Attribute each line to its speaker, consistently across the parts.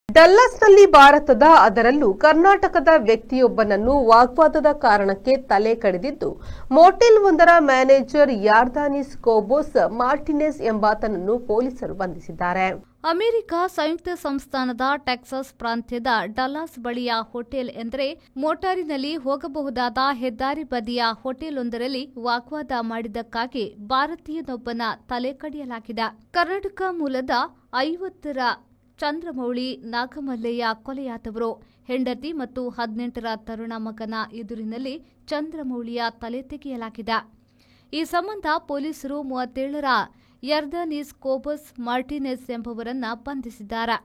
Speaker 1: ಡಲ್ಲಾಸ್ನಲ್ಲಿ ಭಾರತದ ಅದರಲ್ಲೂ ಕರ್ನಾಟಕದ ವ್ಯಕ್ತಿಯೊಬ್ಬನನ್ನು ವಾಗ್ವಾದದ ಕಾರಣಕ್ಕೆ ತಲೆ ಕಡಿದಿದ್ದು ಮೋಟೆಲ್ ಒಂದರ ಮ್ಯಾನೇಜರ್ ಯಾರ್ದಾನಿಸ್ ಕೋಬೋಸ್ ಮಾರ್ಟಿನೆಸ್ ಎಂಬಾತನನ್ನು ಪೊಲೀಸರು ಬಂಧಿಸಿದ್ದಾರೆ.
Speaker 2: ಅಮೆರಿಕ ಸಂಯುಕ್ತ ಸಂಸ್ಥಾನದ ಟೆಕ್ಸಾಸ್ ಪ್ರಾಂತ್ಯದ ಡಲ್ಲಾಸ್ ಬಳಿಯ ಹೋಟೆಲ್ ಎಂದರೆ ಮೋಟಾರಿನಲ್ಲಿ ಹೋಗಬಹುದಾದ ಹೆದ್ದಾರಿ ಬದಿಯ ಹೋಟೆಲ್ವೊಂದರಲ್ಲಿ ವಾಗ್ವಾದ ಮಾಡಿದ್ದಕ್ಕಾಗಿ ಭಾರತೀಯನೊಬ್ಬನ ತಲೆ ಕಡಿಯಲಾಗಿದೆ. ಕರ್ನಾಟಕ ಮೂಲದ 50ರ ಚಂದ್ರಮೌಳಿ ನಾಗಮಲ್ಲಯ್ಯ ಕೊಲೆಯಾದವರು. ಹೆಂಡತಿ ಮತ್ತು 18ರ ತರುಣ ಮಗನ ಎದುರಿನಲ್ಲಿ ಚಂದ್ರಮೌಳಿಯ ತಲೆ ತೆಗೆಯಲಾಗಿದೆ. ಈ ಸಂಬಂಧ ಪೊಲೀಸರು 37ರ ಯರ್ದಾನಿಸ್ ಕೋಬೋಸ್ ಮಾರ್ಟಿನೆಸ್ ಎಂಬುವರನ್ನ ಬಂಧಿಸಿದ್ದಾರೆ.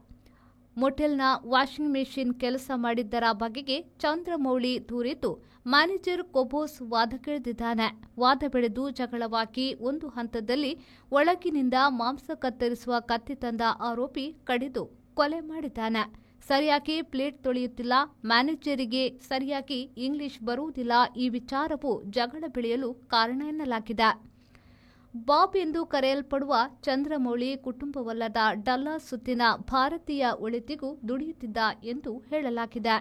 Speaker 2: ಮೊಟೆಲ್ನ ವಾಷಿಂಗ್ ಮೆಷಿನ್ ಕೆಲಸ ಮಾಡಿದ್ದರ ಬಗೆಗೆ ಚಂದ್ರಮೌಳಿ ದೂರಿದ್ದು ಮ್ಯಾನೇಜರ್ ಕೋಬೋಸ್ ವಾದಕ್ಕಿಳಿದಿದ್ದಾನೆ. ವಾದ ಬೆಳೆದು ಜಗಳವಾಗಿ ಒಂದು ಹಂತದಲ್ಲಿ ಒಳಗಿನಿಂದ ಮಾಂಸ ಕತ್ತರಿಸುವ ಕತ್ತಿ ತಂದ ಆರೋಪಿ ಕಡಿದು ಕೊಲೆ ಮಾಡಿದ್ದಾನೆ. ಸರಿಯಾಗಿ ಪ್ಲೇಟ್ ತೊಳೆಯುತ್ತಿಲ್ಲ, ಮ್ಯಾನೇಜರಿಗೆ ಸರಿಯಾಗಿ ಇಂಗ್ಲಿಷ್ ಬರುವುದಿಲ್ಲ. ಈ ವಿಚಾರವು ಜಗಳ ಬೆಳೆಯಲು ಕಾರಣ ಎನ್ನಲಾಗಿದೆ. ಬಾಬ್ ಎಂದು ಕರೆಯಲ್ಪಡುವ ಚಂದ್ರಮೌಳಿ ಕುಟುಂಬವಲ್ಲದ ಡಲ್ಲಾಸ್ ಸುತ್ತಿನ ಭಾರತೀಯ ಒಳಿತಿಗೂ ದುಡಿಯುತ್ತಿದ್ದ ಎಂದು ಹೇಳಲಾಗಿದೆ.